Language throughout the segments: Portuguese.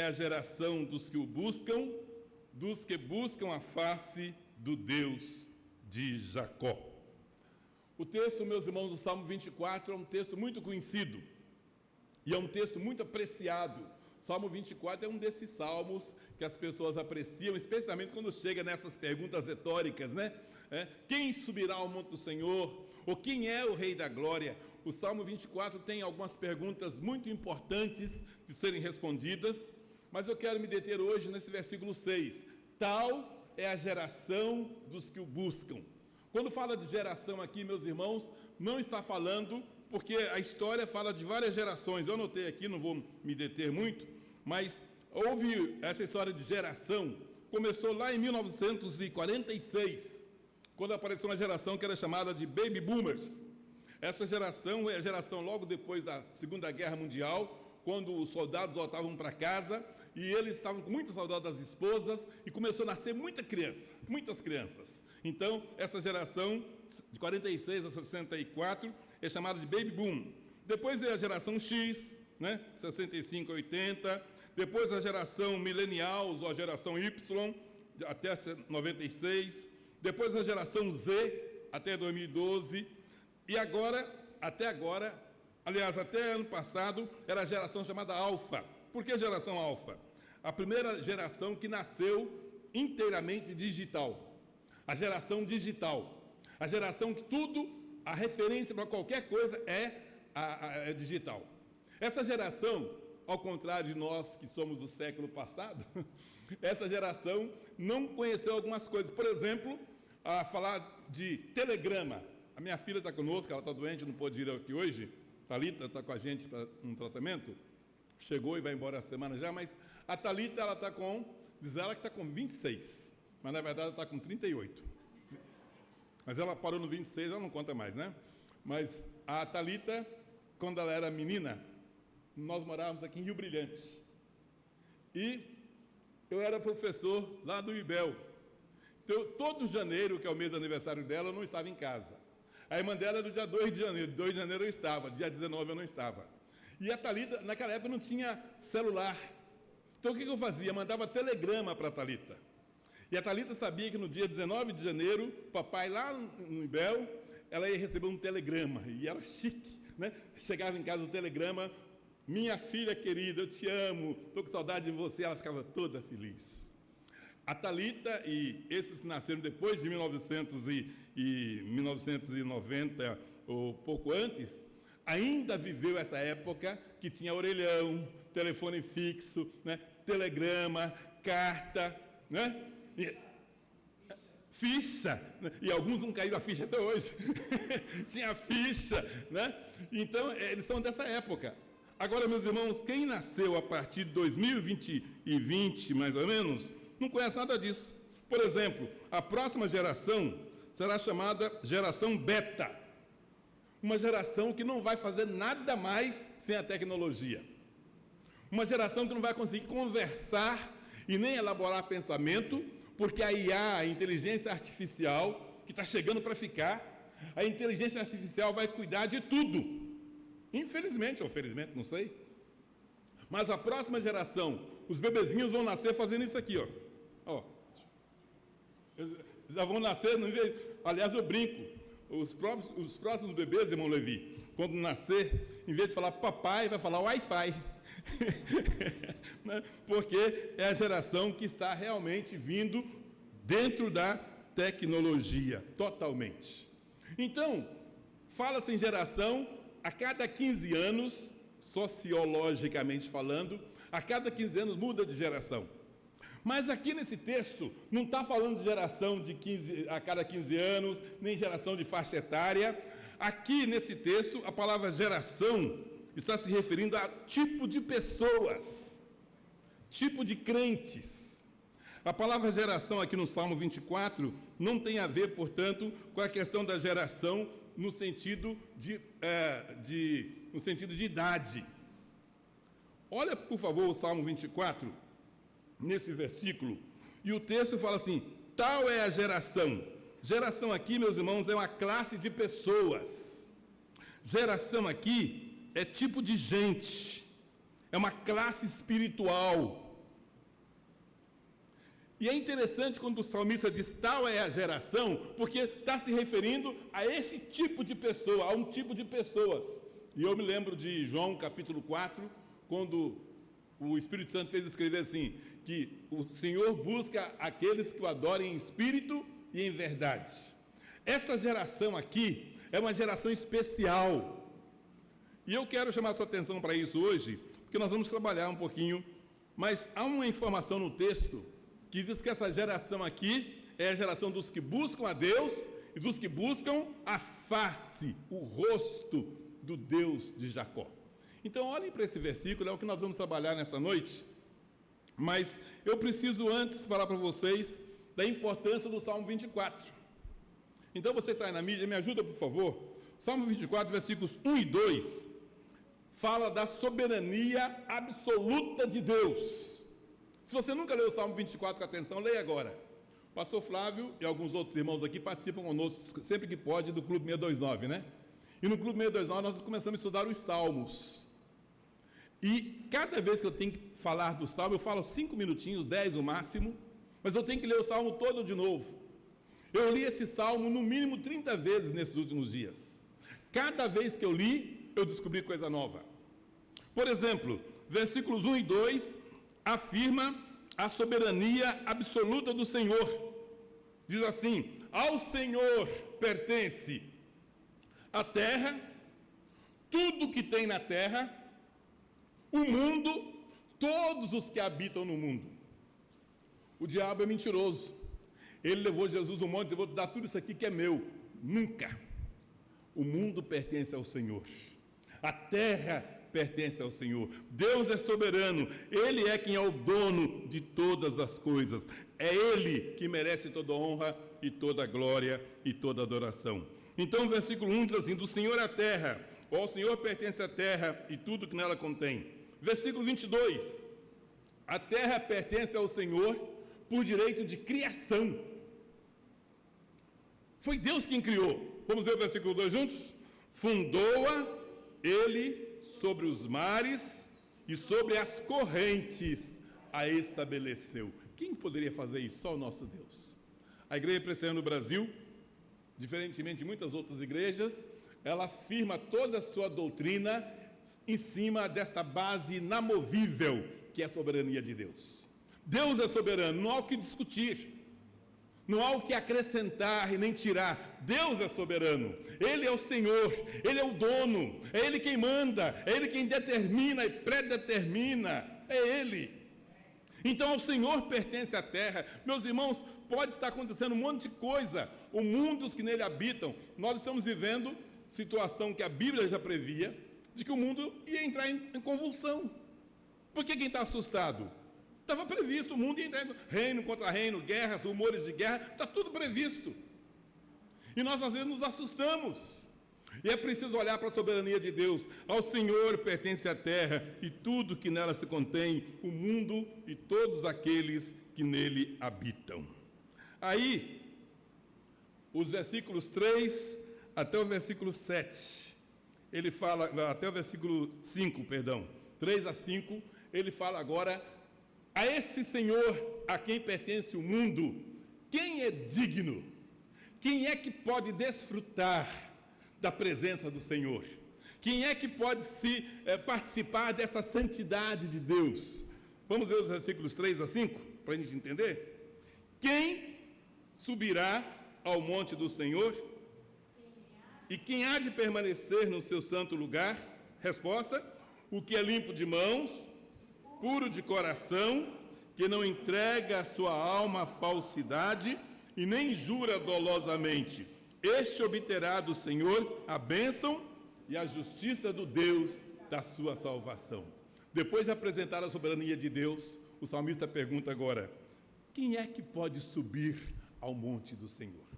a geração dos que o buscam, dos que buscam a face do Deus de Jacó. O texto, meus irmãos, do Salmo 24 é um texto muito conhecido e é um texto muito apreciado. O Salmo 24 é um desses salmos que as pessoas apreciam, especialmente quando chega nessas perguntas retóricas, né? Quem subirá ao monte do Senhor? Ou quem é o Rei da Glória? O Salmo 24 tem algumas perguntas muito importantes de serem respondidas, mas eu quero me deter hoje nesse versículo 6. Tal é a geração dos que o buscam. Quando fala de geração aqui, meus irmãos, não está falando, porque a história fala de várias gerações. Eu anotei aqui, não vou me deter muito, mas houve essa história de geração. Começou lá em 1946, quando apareceu uma geração que era chamada de Baby Boomers. Essa geração é a geração logo depois da Segunda Guerra Mundial, quando os soldados voltavam para casa e eles estavam com muita saudade das esposas e começou a nascer muitas crianças. Então, essa geração de 46 a 64 é chamada de Baby Boom. Depois veio a geração X, 65 a 80. Depois a geração Millennials, ou a geração Y, até 96. Depois a geração Z, até 2012. E agora, até ano passado, era a geração chamada Alfa. Por que geração Alfa? A primeira geração que nasceu inteiramente digital. A geração digital. A geração que a referência para qualquer coisa é digital. Essa geração, ao contrário de nós que somos do século passado, essa geração não conheceu algumas coisas. Por exemplo, a falar de telegrama. A minha filha está conosco, ela está doente, não pôde ir aqui hoje. Thalita está com a gente para um tratamento. Chegou e vai embora a semana já, mas a Thalita, diz ela que está com 26, mas na verdade ela está com 38. Mas ela parou no 26, ela não conta mais, né? Mas a Thalita, quando ela era menina, nós morávamos aqui em Rio Brilhante. E eu era professor lá do IBEL. Então, todo janeiro, que é o mês do aniversário dela, eu não estava em casa. A irmã dela era do dia 2 de janeiro. 2 de janeiro eu estava, dia 19 eu não estava. E a Thalita, naquela época, não tinha celular. Então, o que eu fazia? Mandava telegrama para a Thalita. E a Thalita sabia que no dia 19 de janeiro, papai lá no IBEL, ela ia receber um telegrama. E era chique, né? Chegava em casa o telegrama: minha filha querida, eu te amo, estou com saudade de você. Ela ficava toda feliz. A Thalita e esses que nasceram depois de 1990, ou pouco antes, ainda viveu essa época que tinha orelhão, telefone fixo, telegrama, carta, ficha, e alguns não caíram a ficha até hoje. Tinha ficha, Então, eles são dessa época. Agora, meus irmãos, quem nasceu a partir de 2020, mais ou menos, não conhece nada disso. Por exemplo, a próxima geração será chamada geração beta. Uma geração que não vai fazer nada mais sem a tecnologia. Uma geração que não vai conseguir conversar e nem elaborar pensamento, porque a IA, a inteligência artificial, que está chegando para ficar, a inteligência artificial vai cuidar de tudo. Infelizmente ou felizmente, não sei. Mas a próxima geração, os bebezinhos vão nascer fazendo isso aqui, ó. Eles já vão nascer, aliás, eu brinco, os próximos bebês, irmão Levi, quando nascer, em vez de falar papai, vai falar Wi-Fi. Porque é a geração que está realmente vindo dentro da tecnologia, totalmente. Então, fala-se em geração a cada 15 anos, sociologicamente falando, a cada 15 anos muda de geração. Mas aqui nesse texto não está falando de geração a cada 15 anos, nem geração de faixa etária. Aqui nesse texto, a palavra geração está se referindo a tipo de pessoas, tipo de crentes. A palavra geração aqui no Salmo 24 não tem a ver, portanto, com a questão da geração no sentido de idade. Olha, por favor, o Salmo 24, nesse versículo, e o texto fala assim: tal é a geração. Geração aqui, meus irmãos, é uma classe de pessoas. Geração aqui é tipo de gente, é uma classe espiritual. E é interessante quando o salmista diz tal é a geração, porque está se referindo a esse tipo de pessoa, a um tipo de pessoas. E eu me lembro de João capítulo 4, quando o Espírito Santo fez escrever assim, que o Senhor busca aqueles que o adorem em espírito e em verdade. Essa geração aqui é uma geração especial. E eu quero chamar a sua atenção para isso hoje, porque nós vamos trabalhar um pouquinho, mas há uma informação no texto que diz que essa geração aqui é a geração dos que buscam a Deus e dos que buscam a face, o rosto do Deus de Jacó. Então, olhem para esse versículo, é o que nós vamos trabalhar nessa noite, mas eu preciso antes falar para vocês da importância do Salmo 24. Então, você que está aí na mídia, me ajuda, por favor. Salmo 24, versículos 1 e 2, fala da soberania absoluta de Deus. Se você nunca leu o Salmo 24 com atenção, leia agora. O pastor Flávio e alguns outros irmãos aqui participam conosco, sempre que pode, do Clube 629, né? E no Clube 629 nós começamos a estudar os Salmos. E cada vez que eu tenho que falar do Salmo, eu falo 5 minutinhos, 10 no máximo, mas eu tenho que ler o Salmo todo de novo. Eu li esse Salmo no mínimo 30 vezes nesses últimos dias. Cada vez que eu li, eu descobri coisa nova. Por exemplo, versículos 1 e 2 afirma a soberania absoluta do Senhor. Diz assim: ao Senhor pertence a terra, tudo que tem na terra, o mundo, todos os que habitam no mundo. O diabo é mentiroso. Ele levou Jesus no monte e disse: vou te dar tudo isso aqui que é meu. Nunca. O mundo pertence ao Senhor. A terra pertence ao Senhor. Deus é soberano. Ele é quem é o dono de todas as coisas. É Ele que merece toda honra e toda glória e toda adoração. Então o versículo 1 diz assim: do Senhor é a terra, ou ao Senhor pertence a terra e tudo que nela contém. Versículo 22, a terra pertence ao Senhor por direito de criação. Foi Deus quem criou. Vamos ver o versículo 2 juntos? Fundou-a Ele sobre os mares e sobre as correntes a estabeleceu. Quem poderia fazer isso? Só o nosso Deus. A Igreja Presbiteriana no Brasil, diferentemente de muitas outras igrejas, ela afirma toda a sua doutrina em cima desta base inamovível, que é a soberania de Deus. Deus é soberano, não há o que discutir, não há o que acrescentar e nem tirar. Deus é soberano, Ele é o Senhor, Ele é o dono, é Ele quem manda, é Ele quem determina e predetermina, é Ele. Então ao Senhor pertence a terra. Meus irmãos, pode estar acontecendo um monte de coisa, o mundo e os que nele habitam. Nós estamos vivendo situação que a Bíblia já previa, de que o mundo ia entrar em convulsão. Por que quem está assustado? Estava previsto, o mundo ia entrar em reino contra reino, guerras, rumores de guerra, está tudo previsto. E nós às vezes nos assustamos. E é preciso olhar para a soberania de Deus. Ao Senhor pertence a terra e tudo que nela se contém, o mundo e todos aqueles que nele habitam. Aí, os versículos 3 até o versículo 7, ele fala, até o versículo 5, perdão, 3 a 5, ele fala agora: a esse Senhor a quem pertence o mundo, quem é digno? Quem é que pode desfrutar da presença do Senhor? Quem é que pode participar dessa santidade de Deus? Vamos ver os versículos 3 a 5, para a gente entender? Quem subirá ao monte do Senhor? E quem há de permanecer no seu santo lugar? Resposta: o que é limpo de mãos, puro de coração, que não entrega a sua alma à falsidade e nem jura dolosamente. Este obterá do Senhor a bênção e a justiça do Deus da sua salvação. Depois de apresentar a soberania de Deus, o salmista pergunta agora: quem é que pode subir ao monte do Senhor?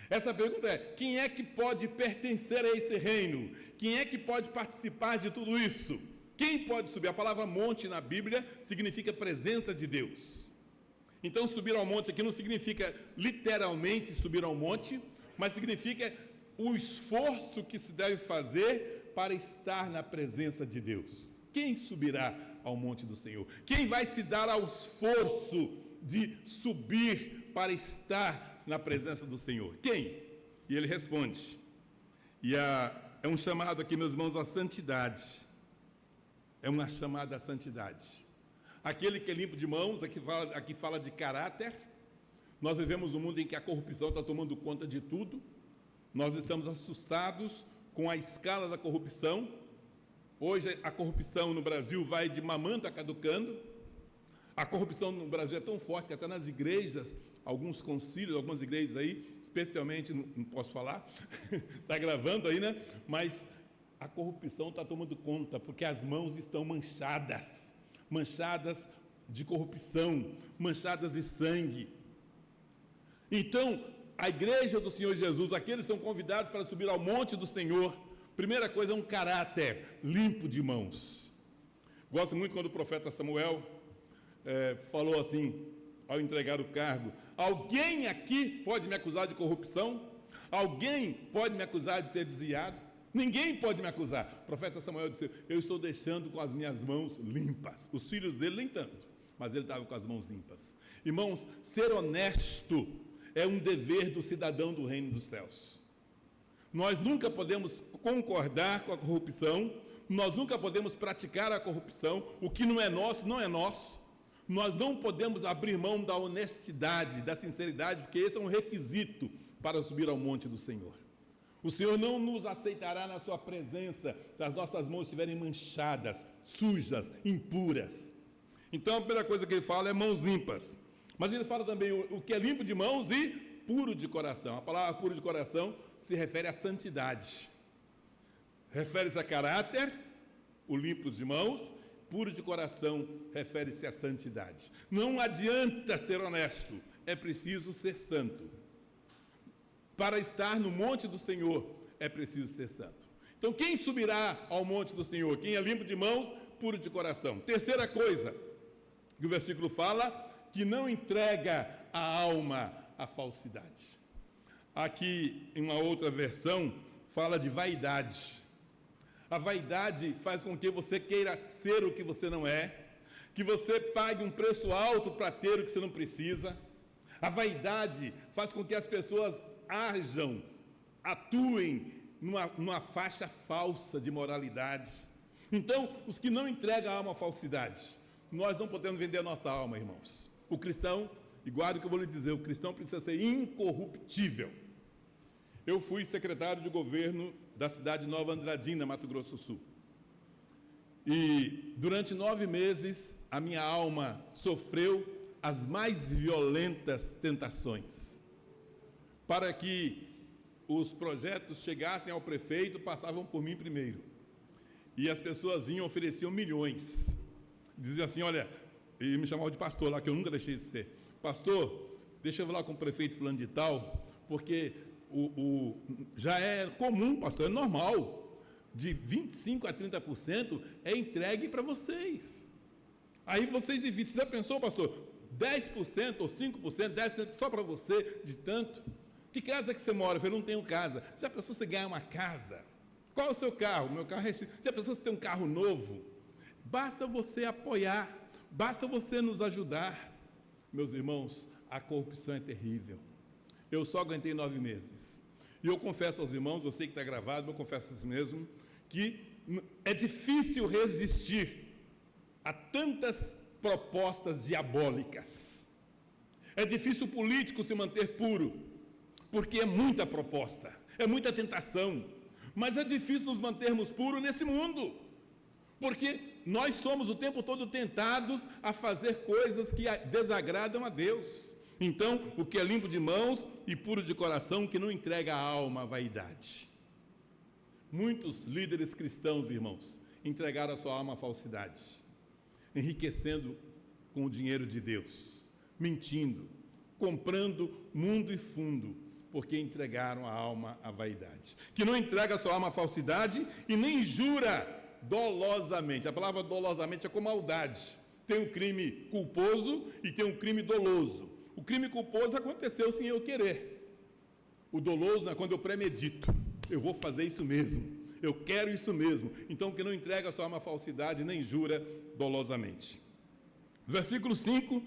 Essa pergunta é: quem é que pode pertencer a esse reino? Quem é que pode participar de tudo isso? Quem pode subir? A palavra monte na Bíblia significa presença de Deus. Então subir ao monte aqui não significa literalmente subir ao monte, mas significa o esforço que se deve fazer para estar na presença de Deus. Quem subirá ao monte do Senhor? Quem vai se dar ao esforço de subir para estar na presença do Senhor? Quem? E ele responde. E é um chamado aqui, meus irmãos, à santidade. É uma chamada à santidade. Aquele que é limpo de mãos, aqui fala de caráter. Nós vivemos num mundo em que a corrupção está tomando conta de tudo. Nós estamos assustados com a escala da corrupção. Hoje a corrupção no Brasil vai de mamando a caducando. A corrupção no Brasil é tão forte que até nas igrejas, alguns concílios, algumas igrejas aí, especialmente, não posso falar, está gravando aí, né? Mas a corrupção está tomando conta, porque as mãos estão manchadas de corrupção, manchadas de sangue. Então, a igreja do Senhor Jesus, aqueles que são convidados para subir ao monte do Senhor, primeira coisa é um caráter limpo de mãos. Gosto muito quando o profeta Samuel falou assim, ao entregar o cargo: alguém aqui pode me acusar de corrupção? Alguém pode me acusar de ter desviado? Ninguém pode me acusar. O profeta Samuel disse: eu estou deixando com as minhas mãos limpas. Os filhos dele nem tanto, mas ele estava com as mãos limpas. Irmãos, ser honesto é um dever do cidadão do reino dos céus. Nós nunca podemos concordar com a corrupção, nós nunca podemos praticar a corrupção. O que não é nosso, não é nosso. Nós não podemos abrir mão da honestidade, da sinceridade, porque esse é um requisito para subir ao monte do Senhor. O Senhor não nos aceitará na sua presença se as nossas mãos estiverem manchadas, sujas, impuras. Então a primeira coisa que ele fala é mãos limpas. Mas ele fala também o que é limpo de mãos e puro de coração. A palavra puro de coração se refere à santidade. Refere-se a caráter, o limpo de mãos. Puro de coração refere-se à santidade. Não adianta ser honesto, é preciso ser santo. Para estar no monte do Senhor, é preciso ser santo. Então, quem subirá ao monte do Senhor? Quem é limpo de mãos, puro de coração. Terceira coisa que o versículo fala, que não entrega a alma à falsidade. Aqui, em uma outra versão, fala de vaidade. A vaidade faz com que você queira ser o que você não é, que você pague um preço alto para ter o que você não precisa. A vaidade faz com que as pessoas atuem numa faixa falsa de moralidade. Então, os que não entregam a alma à falsidade, nós não podemos vender a nossa alma, irmãos. O cristão, e guarda o que eu vou lhe dizer, o cristão precisa ser incorruptível. Eu fui secretário de governo da cidade de Nova Andradina, Mato Grosso do Sul. E durante 9 meses, a minha alma sofreu as mais violentas tentações. Para que os projetos chegassem ao prefeito, passavam por mim primeiro. E as pessoas vinham, ofereciam milhões. Diziam assim, olha, e me chamavam de pastor lá, que eu nunca deixei de ser. Pastor, deixa eu falar com o prefeito fulano de tal, porque já é comum, pastor, é normal, de 25% a 30% é entregue para vocês. Aí vocês dividem. Você já pensou, pastor, 10% ou 5%, 10% só para você, de tanto? Que casa que você mora? Eu falei, não tenho casa. Já pensou você ganhar uma casa? Qual é o seu carro? Meu carro é... Já pensou você ter um carro novo? Basta você apoiar, basta você nos ajudar. Meus irmãos, a corrupção é terrível. Eu só aguentei 9 meses. E eu confesso aos irmãos, eu sei que está gravado, eu confesso a si mesmo, que é difícil resistir a tantas propostas diabólicas. É difícil o político se manter puro, porque é muita proposta, é muita tentação. Mas é difícil nos mantermos puros nesse mundo, porque nós somos o tempo todo tentados a fazer coisas que desagradam a Deus. Então, o que é limpo de mãos e puro de coração, que não entrega a alma à vaidade. Muitos líderes cristãos, irmãos, entregaram a sua alma à falsidade, enriquecendo com o dinheiro de Deus, mentindo, comprando mundo e fundo, porque entregaram a alma à vaidade. Que não entrega a sua alma à falsidade e nem jura dolosamente. A palavra dolosamente é com maldade. Tem um crime culposo e tem um crime doloso. O crime culposo aconteceu sem eu querer. O doloso é quando eu premedito. Eu vou fazer isso mesmo. Eu quero isso mesmo. Então, que não entrega a sua alma à falsidade, nem jura dolosamente. Versículo 5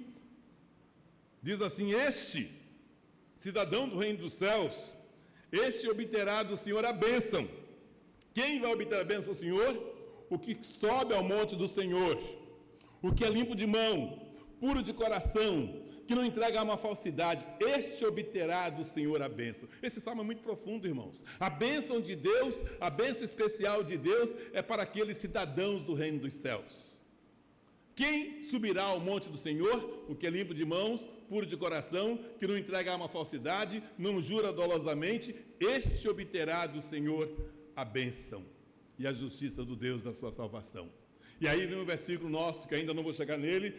Diz assim: este cidadão do reino dos céus, este obterá do Senhor a bênção. Quem vai obter a bênção do Senhor? O que sobe ao monte do Senhor, o que é limpo de mão, puro de coração, que não entrega a uma falsidade, este obterá do Senhor a bênção. Esse salmo é muito profundo, irmãos. A bênção de Deus, a bênção especial de Deus é para aqueles cidadãos do reino dos céus. Quem subirá ao monte do Senhor? O que é limpo de mãos, puro de coração, que não entrega a uma falsidade, não jura dolosamente, este obterá do Senhor a bênção e a justiça do Deus da sua salvação. E aí vem um versículo nosso, que ainda não vou chegar nele: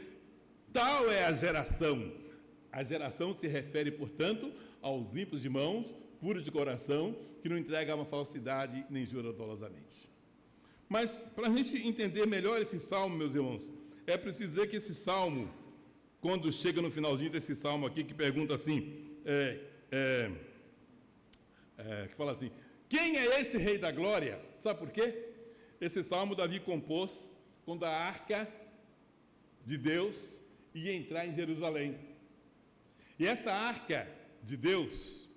tal é a geração. A geração se refere, portanto, aos limpos de mãos, puros de coração, que não entrega a uma falsidade nem jura dolosamente. Mas, para a gente entender melhor esse salmo, meus irmãos, é preciso dizer que esse salmo, quando chega no finalzinho desse salmo aqui, que pergunta assim, que fala assim: quem é esse Rei da Glória? Sabe por quê? Esse salmo Davi compôs quando a arca de Deus ia entrar em Jerusalém. E esta arca de Deus,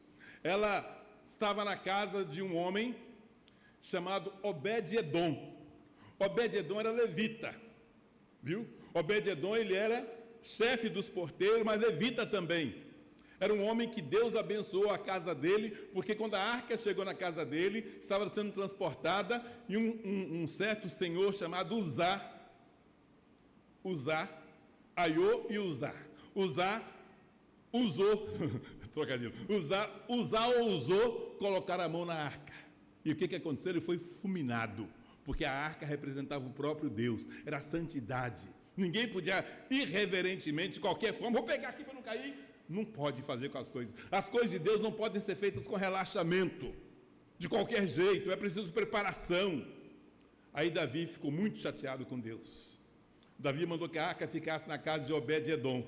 ela estava na casa de um homem chamado Obed-Edom. Obed-Edom era levita, viu? Obed-Edom, ele era chefe dos porteiros, mas levita também. Era um homem que Deus abençoou a casa dele, porque quando a arca chegou na casa dele, estava sendo transportada, e um certo senhor chamado Uzá, Aiô e Uzá usou, trocadilho, Uzá ousou colocar a mão na arca. E o que aconteceu? Ele foi fulminado, porque a arca representava o próprio Deus, era a santidade. Ninguém podia, irreverentemente, de qualquer forma, vou pegar aqui para não cair. Não pode fazer com as coisas. As coisas de Deus não podem ser feitas com relaxamento, de qualquer jeito, é preciso preparação. Aí Davi ficou muito chateado com Deus. Davi mandou que a arca ficasse na casa de Obed-Edom.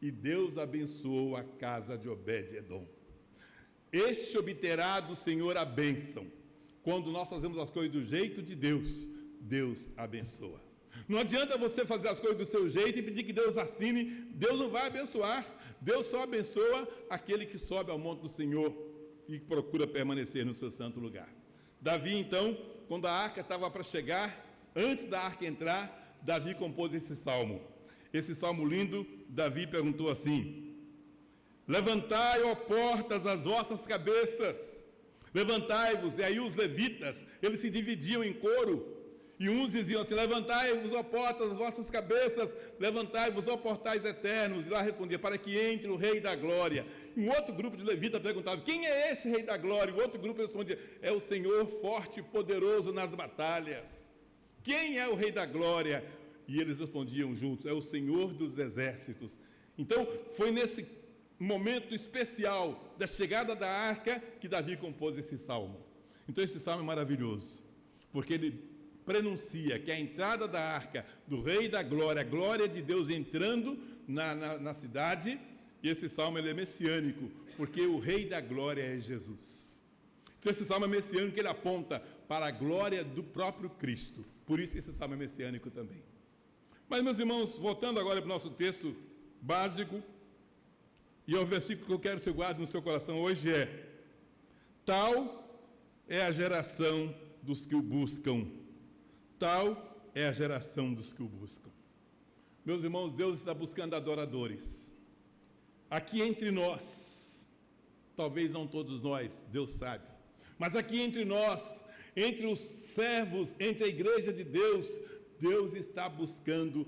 E Deus abençoou a casa de Obed-Edom. Este obterá do Senhor a bênção. Quando nós fazemos as coisas do jeito de Deus, Deus abençoa. Não adianta você fazer as coisas do seu jeito e pedir que Deus assine, Deus não vai abençoar. Deus só abençoa aquele que sobe ao monte do Senhor e procura permanecer no seu santo lugar. Davi, então, quando a arca estava para chegar, antes da arca entrar, Davi compôs esse salmo. Esse salmo lindo, Davi perguntou assim: levantai, ó portas, as vossas cabeças, levantai-vos. E aí os levitas, eles se dividiam em coro. E uns diziam assim: levantai-vos, ó portas, as vossas cabeças, levantai-vos, ó portais eternos. E lá respondia: para que entre o Rei da Glória. E um outro grupo de levitas perguntava: quem é esse Rei da Glória? E o outro grupo respondia: é o Senhor forte e poderoso nas batalhas. Quem é o Rei da Glória? E eles respondiam juntos: é o Senhor dos exércitos. Então, foi nesse momento especial da chegada da arca que Davi compôs esse salmo. Então, esse salmo é maravilhoso, porque ele prenuncia que a entrada da arca do Rei da Glória, a glória de Deus entrando na cidade, e esse salmo ele é messiânico, porque o Rei da Glória é Jesus. Então esse salmo é messiânico, ele aponta para a glória do próprio Cristo, por isso esse salmo é messiânico também. Mas, meus irmãos, voltando agora para o nosso texto básico, e o versículo que eu quero que você guarde no seu coração hoje é: tal é a geração dos que o buscam. Tal é a geração dos que o buscam. Meus irmãos, Deus está buscando adoradores. Aqui entre nós, talvez não todos nós, Deus sabe, mas aqui entre nós, entre os servos, entre a igreja de Deus, Deus está buscando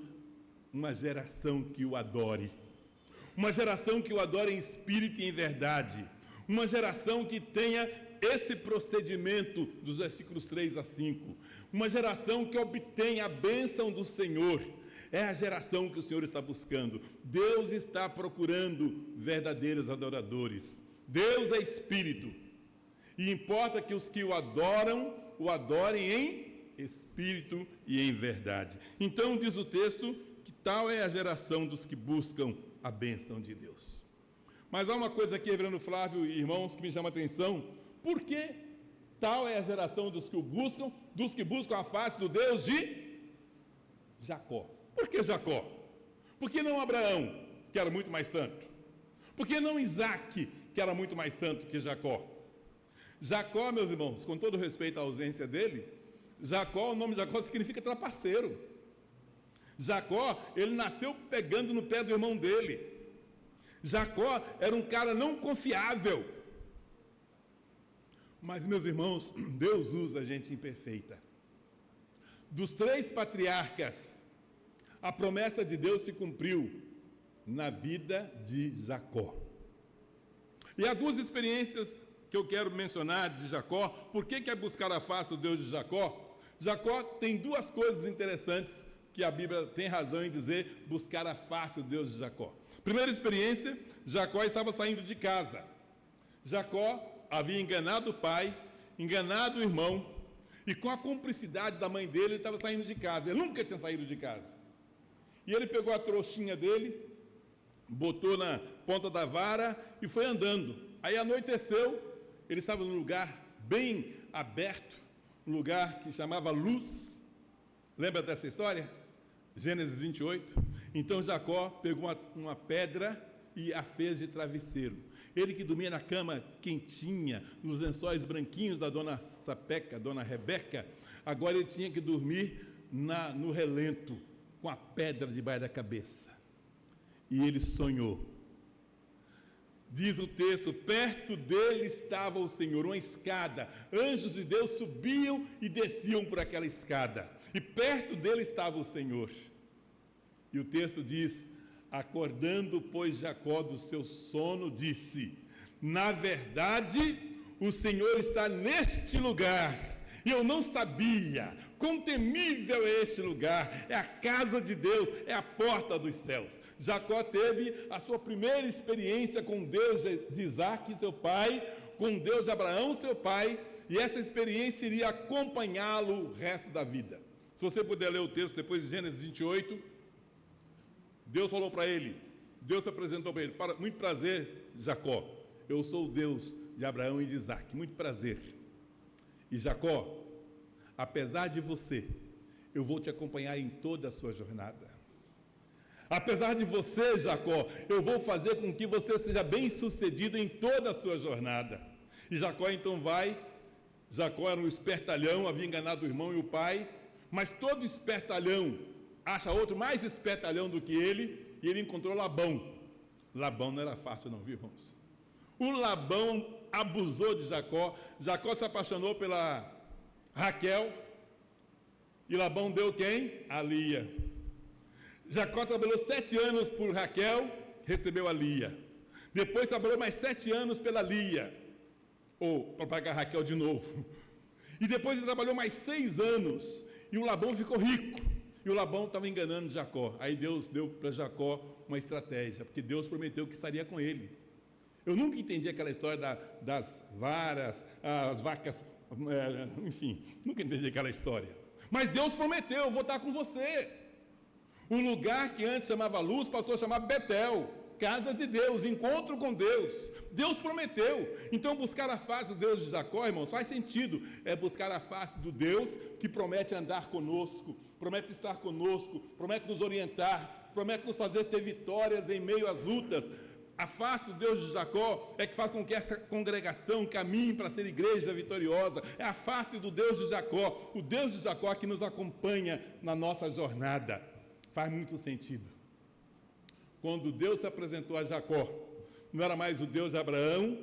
uma geração que o adore. Uma geração que o adore em espírito e em verdade. Uma geração que tenha esse procedimento dos versículos 3 a 5, uma geração que obtém a bênção do Senhor, é a geração que o Senhor está buscando. Deus está procurando verdadeiros adoradores. Deus é espírito, e importa que os que o adoram, o adorem em espírito e em verdade. Então diz o texto que tal é a geração dos que buscam a bênção de Deus. Mas há uma coisa aqui, reverendo Flávio e irmãos, que me chama a atenção. Por que tal é a geração dos que buscam a face do Deus de Jacó? Por que Jacó? Por que não Abraão? que era muito mais santo? Por que não Isaac, que era muito mais santo que Jacó? Jacó, meus irmãos, com todo respeito à ausência dele, Jacó, o nome Jacó significa trapaceiro. Jacó, ele nasceu pegando no pé do irmão dele. Jacó era um cara não confiável. Mas, meus irmãos, Deus usa gente imperfeita. Dos 3 patriarcas, a promessa de Deus se cumpriu na vida de Jacó. E algumas experiências que eu quero mencionar de Jacó. Por que é buscar a face do Deus de Jacó? Jacó tem 2 coisas interessantes que a Bíblia tem razão em dizer, buscar a face do Deus de Jacó. Primeira experiência, Jacó estava saindo de casa. Jacó havia enganado o pai, enganado o irmão, e com a cumplicidade da mãe dele, ele estava saindo de casa. Ele nunca tinha saído de casa. E ele pegou a trouxinha dele, botou na ponta da vara e foi andando. Aí anoiteceu, ele estava num lugar bem aberto, um lugar que chamava Luz. Lembra dessa história? Gênesis 28. Então Jacó pegou uma pedra e a fez de travesseiro. Ele que dormia na cama quentinha, nos lençóis branquinhos da dona Sapeca, dona Rebeca, agora ele tinha que dormir no relento, com a pedra debaixo da cabeça. E ele sonhou. Diz o texto, perto dele estava o Senhor, uma escada. Anjos de Deus subiam e desciam por aquela escada. E perto dele estava o Senhor. E o texto diz, acordando, pois, Jacó do seu sono, disse, na verdade, o Senhor está neste lugar. E eu não sabia, quão temível é este lugar, é a casa de Deus, é a porta dos céus. Jacó teve a sua primeira experiência com Deus de Isaac, seu pai, com Deus de Abraão, seu pai, e essa experiência iria acompanhá-lo o resto da vida. Se você puder ler o texto depois de Gênesis 28, Deus falou para ele, Deus se apresentou para ele, muito prazer, Jacó, eu sou o Deus de Abraão e de Isaac, muito prazer. E Jacó, apesar de você, eu vou te acompanhar em toda a sua jornada. Apesar de você, Jacó, eu vou fazer com que você seja bem-sucedido em toda a sua jornada. E Jacó então vai, Jacó era um espertalhão, havia enganado o irmão e o pai, mas todo espertalhão acha outro mais espertalhão do que ele, e ele encontrou Labão. Labão não era fácil não, viu, irmãos? O Labão abusou de Jacó, Jacó se apaixonou pela Raquel, e Labão deu quem? A Lia. Jacó trabalhou 7 anos por Raquel, recebeu a Lia. Depois trabalhou mais 7 anos pela Lia, ou para pagar Raquel de novo. E depois ele trabalhou mais 6 anos, e o Labão ficou rico. E o Labão estava enganando Jacó. Aí Deus deu para Jacó uma estratégia, porque Deus prometeu que estaria com ele. Eu nunca entendi aquela história das varas, as vacas, enfim, nunca entendi aquela história. Mas Deus prometeu, eu vou estar com você. O lugar que antes chamava Luz passou a chamar Betel, casa de Deus, encontro com Deus. Deus prometeu. Então buscar a face do Deus de Jacó, irmãos, faz sentido. É buscar a face do Deus que promete andar conosco, promete estar conosco, promete nos orientar, promete nos fazer ter vitórias em meio às lutas. A face do Deus de Jacó é que faz com que esta congregação caminhe para ser igreja vitoriosa. É a face do Deus de Jacó, o Deus de Jacó que nos acompanha na nossa jornada. Faz muito sentido. Quando Deus se apresentou a Jacó, não era mais o Deus de Abraão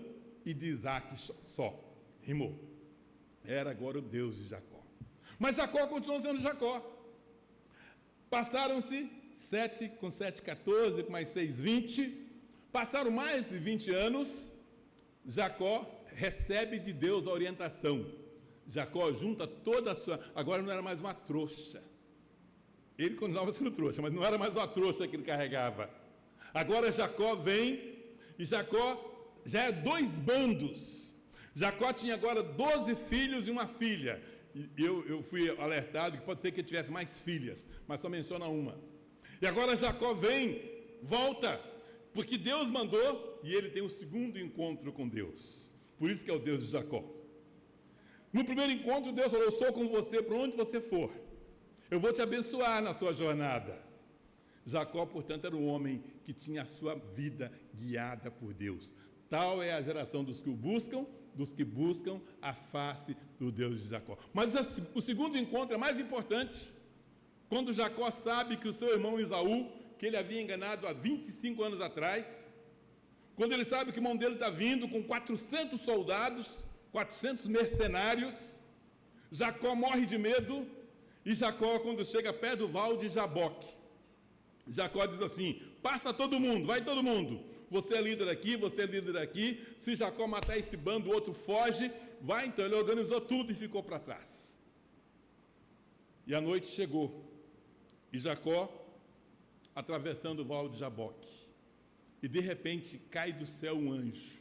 e de Isaac só. Rimou. Era agora o Deus de Jacó. Mas Jacó continuou sendo Jacó. Passaram-se 7 com 7, 14, com mais 6, 20. Passaram mais de 20 anos, Jacó recebe de Deus a orientação. Jacó junta toda a sua... Agora não era mais uma trouxa. Ele continuava sendo trouxa, mas não era mais uma trouxa que ele carregava. Agora Jacó vem, e Jacó já é 2 bandos. Jacó tinha agora 12 filhos e uma filha. Eu fui alertado que pode ser que ele tivesse mais filhas, mas só menciona uma. E agora Jacó vem, volta... Porque Deus mandou, e ele tem o segundo encontro com Deus. Por isso que é o Deus de Jacó. No primeiro encontro, Deus falou, eu sou com você por onde você for. Eu vou te abençoar na sua jornada. Jacó, portanto, era um homem que tinha a sua vida guiada por Deus. Tal é a geração dos que buscam a face do Deus de Jacó. Mas o segundo encontro é mais importante. Quando Jacó sabe que o seu irmão Esaú, que ele havia enganado há 25 anos atrás, quando ele sabe que o irmão dele está vindo com 400 soldados, 400 mercenários, Jacó morre de medo, e Jacó, quando chega perto do val de Jaboque, Jacó diz assim: passa todo mundo, vai todo mundo, você é líder aqui, você é líder aqui, se Jacó matar esse bando, o outro foge, vai. Então ele organizou tudo e ficou para trás. E a noite chegou, e Jacó, atravessando o val de Jaboque, e de repente cai do céu um anjo,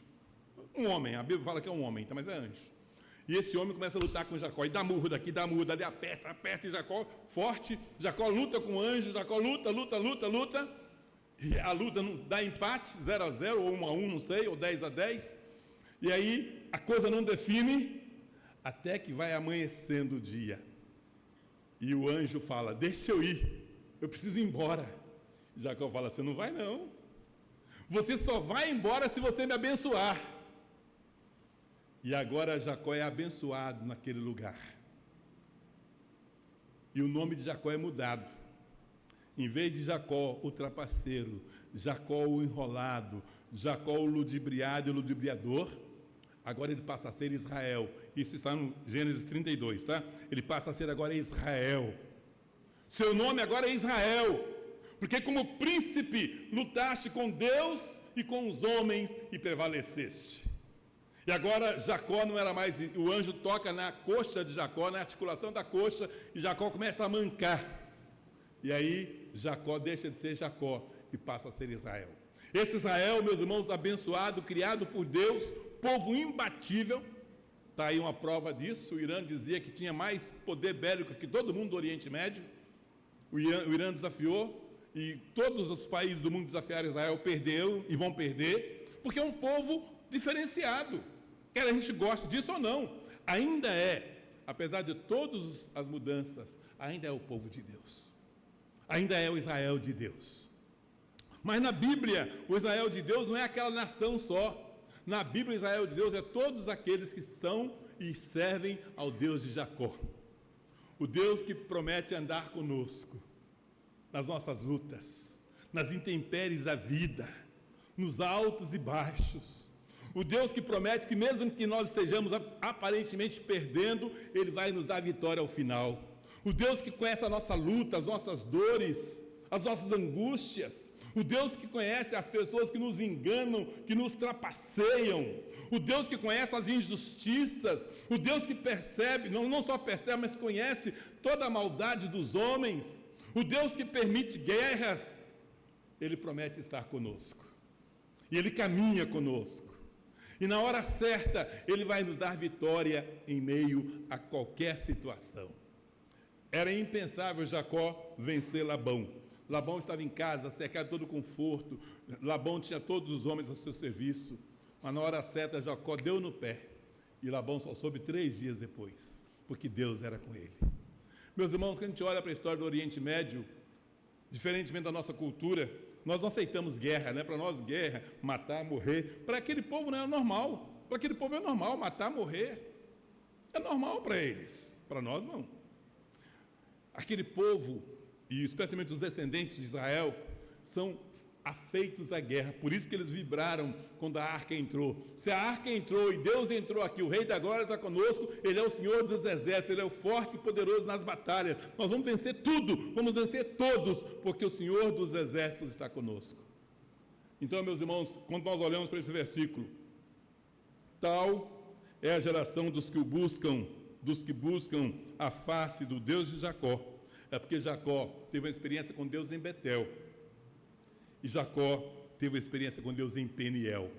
um homem, a Bíblia fala que é um homem, mas é anjo. E esse homem começa a lutar com Jacó, e dá murro daqui, dá murro dali, aperta, e Jacó, forte, Jacó luta com o anjo, Jacó luta, e a luta não dá empate, 0-0, ou 1-1, não sei, ou 10-10, e aí a coisa não define, até que vai amanhecendo o dia, e o anjo fala: deixa eu ir, eu preciso ir embora. E Jacó fala: você não vai não, você só vai embora se você me abençoar. E agora Jacó é abençoado naquele lugar. E o nome de Jacó é mudado. Em vez de Jacó o trapaceiro, Jacó o enrolado, Jacó o ludibriado e ludibriador, agora ele passa a ser Israel. Isso está no Gênesis 32, tá? Ele passa a ser agora Israel. Seu nome agora é Israel, porque como príncipe lutaste com Deus e com os homens e prevaleceste. E agora Jacó não era mais, o anjo toca na coxa de Jacó, na articulação da coxa, e Jacó começa a mancar. E aí Jacó deixa de ser Jacó e passa a ser Israel. Esse Israel, meus irmãos, abençoado, criado por Deus, povo imbatível. Está aí uma prova disso. O Irã dizia que tinha mais poder bélico que todo mundo do Oriente Médio. O Irã desafiou, e todos os países do mundo desafiaram Israel, perderam e vão perder, porque é um povo diferenciado. Quer a gente goste disso ou não, ainda é, apesar de todas as mudanças, ainda é o povo de Deus, ainda é o Israel de Deus. Mas na Bíblia, o Israel de Deus não é aquela nação só. Na Bíblia, o Israel de Deus é todos aqueles que são e servem ao Deus de Jacó, o Deus que promete andar conosco nas nossas lutas, nas intempéries da vida, nos altos e baixos. O Deus que promete que mesmo que nós estejamos aparentemente perdendo, Ele vai nos dar vitória ao final. O Deus que conhece a nossa luta, as nossas dores, as nossas angústias. O Deus que conhece as pessoas que nos enganam, que nos trapaceiam. O Deus que conhece as injustiças. O Deus que percebe, não só percebe, mas conhece toda a maldade dos homens. O Deus que permite guerras. Ele promete estar conosco. E Ele caminha conosco. E na hora certa, Ele vai nos dar vitória em meio a qualquer situação. Era impensável Jacó vencer Labão. Labão estava em casa, cercado de todo conforto. Labão tinha todos os homens ao seu serviço. Mas na hora certa, Jacó deu no pé. E Labão só soube 3 dias depois, porque Deus era com ele. Meus irmãos, quando a gente olha para a história do Oriente Médio, diferentemente da nossa cultura, nós não aceitamos guerra, né? Para nós, guerra, matar, morrer. Para aquele povo não é normal. Para aquele povo é normal, matar, morrer. É normal para eles. Para nós, não. Aquele povo, e especialmente os descendentes de Israel, são afeitos à guerra. Por isso que eles vibraram quando a arca entrou. Se a arca entrou e Deus entrou aqui, o Rei da Glória está conosco, Ele é o Senhor dos Exércitos, Ele é o forte e poderoso nas batalhas. Nós vamos vencer tudo, vamos vencer todos, porque o Senhor dos Exércitos está conosco. Então, meus irmãos, quando nós olhamos para esse versículo, tal é a geração dos que buscam a face do Deus de Jacó. É porque Jacó teve uma experiência com Deus em Betel. E Jacó teve uma experiência com Deus em Peniel.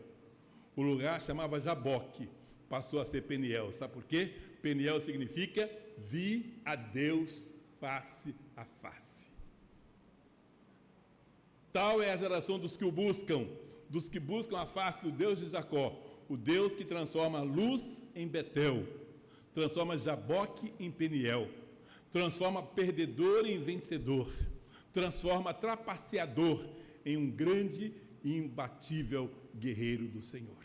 O lugar chamava Jaboque, passou a ser Peniel. Sabe por quê? Peniel significa vi a Deus face a face. Tal é a geração dos que buscam a face do Deus de Jacó, o Deus que transforma luz em Betel, transforma Jaboque em Peniel, transforma perdedor em vencedor, transforma trapaceador em um grande e imbatível guerreiro do Senhor.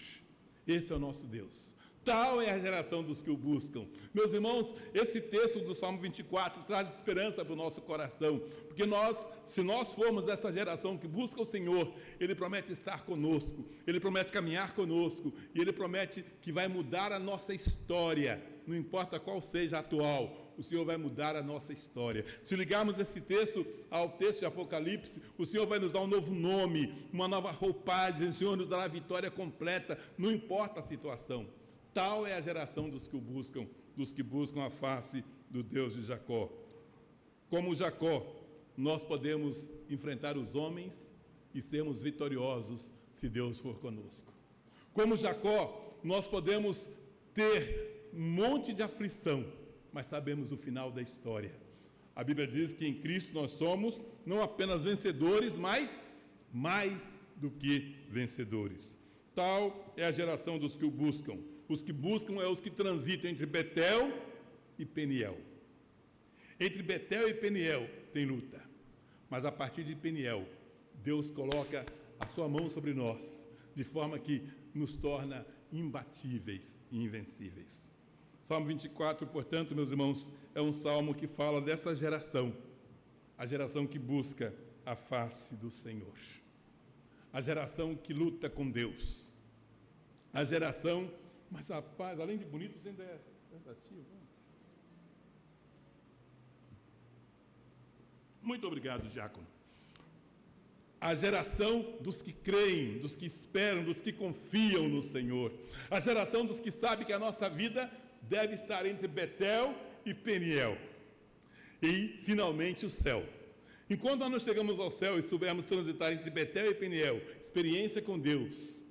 Esse é o nosso Deus. Tal é a geração dos que o buscam. Meus irmãos, esse texto do Salmo 24 traz esperança para o nosso coração, porque se nós formos essa geração que busca o Senhor, Ele promete estar conosco, Ele promete caminhar conosco, e Ele promete que vai mudar a nossa história, não importa qual seja a atual, o Senhor vai mudar a nossa história. Se ligarmos esse texto ao texto de Apocalipse, o Senhor vai nos dar um novo nome, uma nova roupagem, o Senhor nos dará a vitória completa, não importa a situação. Tal é a geração dos que buscam a face do Deus de Jacó. Como Jacó, nós podemos enfrentar os homens e sermos vitoriosos se Deus for conosco. Como Jacó, nós podemos ter um monte de aflição, mas sabemos o final da história. A Bíblia diz que em Cristo nós somos não apenas vencedores, mas mais do que vencedores. Tal é a geração dos que o buscam. Os que buscam é os que transitam entre Betel e Peniel. Entre Betel e Peniel tem luta, mas a partir de Peniel, Deus coloca a sua mão sobre nós, de forma que nos torna imbatíveis e invencíveis. Salmo 24, portanto, meus irmãos, é um salmo que fala dessa geração, a geração que busca a face do Senhor, a geração que luta com Deus, a geração... Mas, rapaz, além de bonito, você ainda é prestativo. Muito obrigado, diácono. A geração dos que creem, dos que esperam, dos que confiam no Senhor. A geração dos que sabem que a nossa vida deve estar entre Betel e Peniel. E, finalmente, o céu. Enquanto nós não chegamos ao céu e soubermos transitar entre Betel e Peniel, experiência com Deus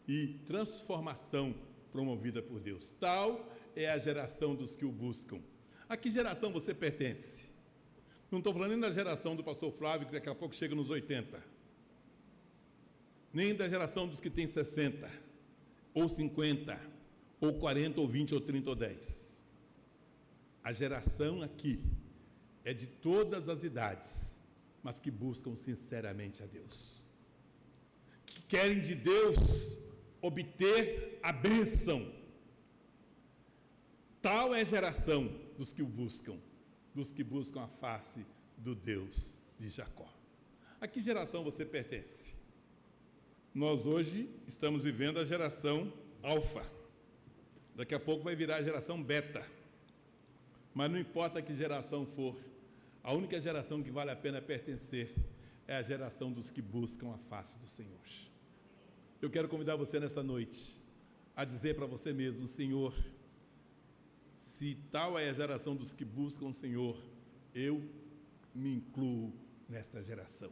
e transformação promovida por Deus. Tal é a geração dos que o buscam. A que geração você pertence? Não estou falando nem da geração do pastor Flávio, que daqui a pouco chega nos 80. Nem da geração dos que têm 60, ou 50, ou 40, ou 20, ou 30, ou 10. A geração aqui é de todas as idades, mas que buscam sinceramente a Deus. Que querem de Deus obter a bênção. Tal é a geração dos que o buscam, dos que buscam a face do Deus de Jacó. A que geração você pertence? Nós hoje estamos vivendo a geração alfa. Daqui a pouco vai virar a geração beta. Mas não importa que geração for, a única geração que vale a pena pertencer é a geração dos que buscam a face do Senhor. Eu quero convidar você nesta noite a dizer para você mesmo: Senhor, se tal é a geração dos que buscam o Senhor, eu me incluo nesta geração.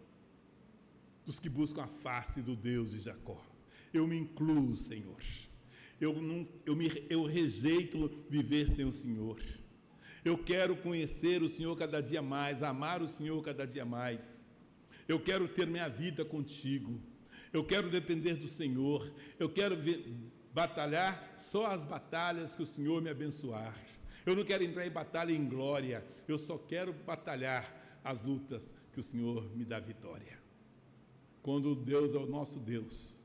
Dos que buscam a face do Deus de Jacó. Eu me incluo, Senhor. Eu rejeito viver sem o Senhor. Eu quero conhecer o Senhor cada dia mais, amar o Senhor cada dia mais. Eu quero ter minha vida contigo. Eu quero depender do Senhor, eu quero batalhar só as batalhas que o Senhor me abençoar. Eu não quero entrar em batalha em glória, eu só quero batalhar as lutas que o Senhor me dá vitória. Quando Deus é o nosso Deus,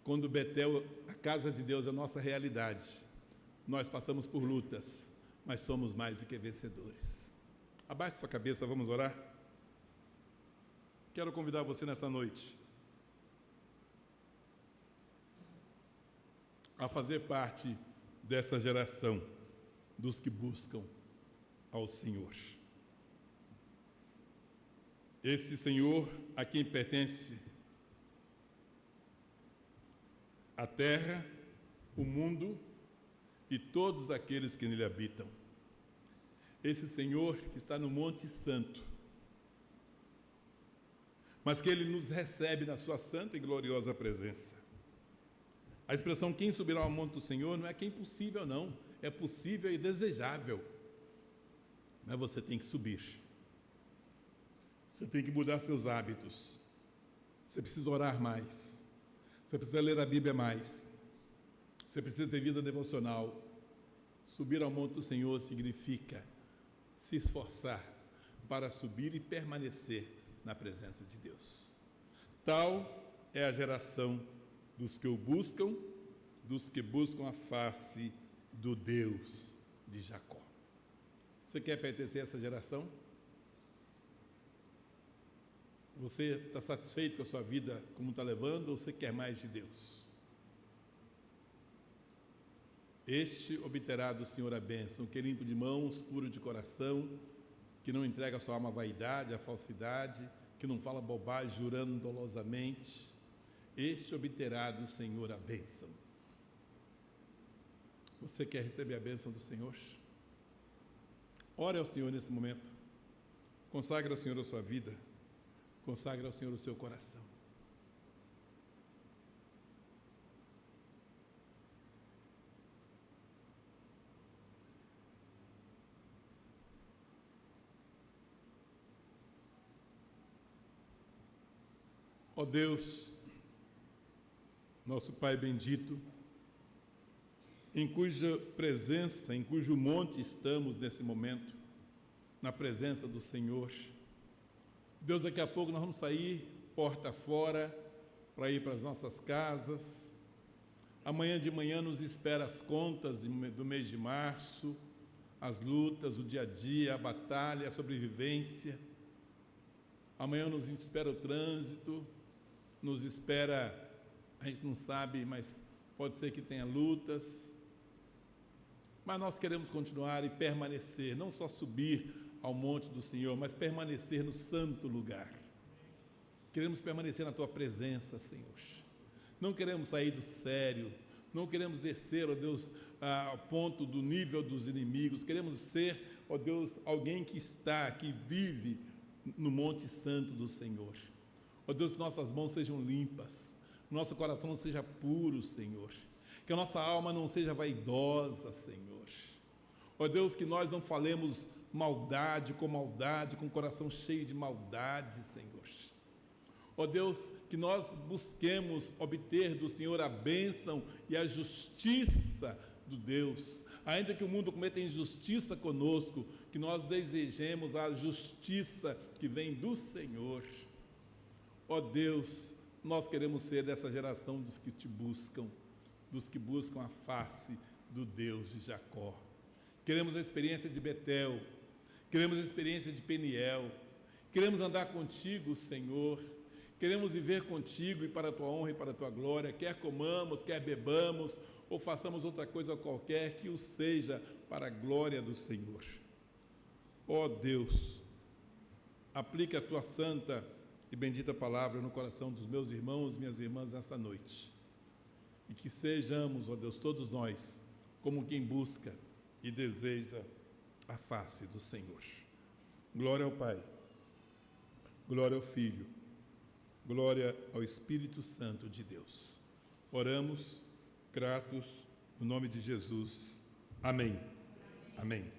quando Betel, a casa de Deus, é a nossa realidade, nós passamos por lutas, mas somos mais do que vencedores. Abaixe sua cabeça, vamos orar? Quero convidar você nessa noite a fazer parte desta geração dos que buscam ao Senhor. Esse Senhor a quem pertence a terra, o mundo e todos aqueles que nele habitam. Esse Senhor que está no Monte Santo, mas que Ele nos recebe na sua santa e gloriosa presença. A expressão quem subirá ao monte do Senhor não é que é impossível, não. É possível e desejável. Mas você tem que subir. Você tem que mudar seus hábitos. Você precisa orar mais. Você precisa ler a Bíblia mais. Você precisa ter vida devocional. Subir ao monte do Senhor significa se esforçar para subir e permanecer na presença de Deus. Tal é a geração dos que o buscam, dos que buscam a face do Deus de Jacó. Você quer pertencer a essa geração? Você está satisfeito com a sua vida como está levando, ou você quer mais de Deus? Este obterá do Senhor a bênção, que é limpo de mãos, puro de coração, que não entrega a sua alma à vaidade, à falsidade, que não fala bobagem, jurando dolosamente. Este obterá do Senhor a bênção. Você quer receber a bênção do Senhor? Ore ao Senhor nesse momento. Consagre ao Senhor a sua vida. Consagre ao Senhor o seu coração. Ó Deus, nosso Pai bendito, em cuja presença, em cujo monte estamos nesse momento, na presença do Senhor. Deus, daqui a pouco nós vamos sair porta fora para ir para as nossas casas. Amanhã de manhã nos espera as contas do mês de março, as lutas, o dia a dia, a batalha, a sobrevivência. Amanhã nos espera o trânsito, nos espera, a gente não sabe, mas pode ser que tenha lutas. Mas nós queremos continuar e permanecer, não só subir ao monte do Senhor, mas permanecer no santo lugar. Queremos permanecer na Tua presença, Senhor. Não queremos sair do sério, não queremos descer, ó Deus, ao ponto do nível dos inimigos. Queremos ser, ó Deus, alguém que está, que vive no monte santo do Senhor. Ó Deus, que nossas mãos sejam limpas, nosso coração seja puro, Senhor. Que a nossa alma não seja vaidosa, Senhor. Ó Deus, que nós não falemos maldade, com o coração cheio de maldade, Senhor. Ó Deus, que nós busquemos obter do Senhor a bênção e a justiça do Deus. Ainda que o mundo cometa injustiça conosco, que nós desejemos a justiça que vem do Senhor. Ó Deus, nós queremos ser dessa geração dos que te buscam, dos que buscam a face do Deus de Jacó. Queremos a experiência de Betel, queremos a experiência de Peniel, queremos andar contigo, Senhor, queremos viver contigo e para a tua honra e para a tua glória, quer comamos, quer bebamos, ou façamos outra coisa qualquer, que o seja para a glória do Senhor. Ó Deus, aplica a tua santa e bendita palavra no coração dos meus irmãos e minhas irmãs nesta noite. E que sejamos, ó Deus, todos nós, como quem busca e deseja a face do Senhor. Glória ao Pai, glória ao Filho, glória ao Espírito Santo de Deus. Oramos, gratos, no nome de Jesus. Amém. Amém.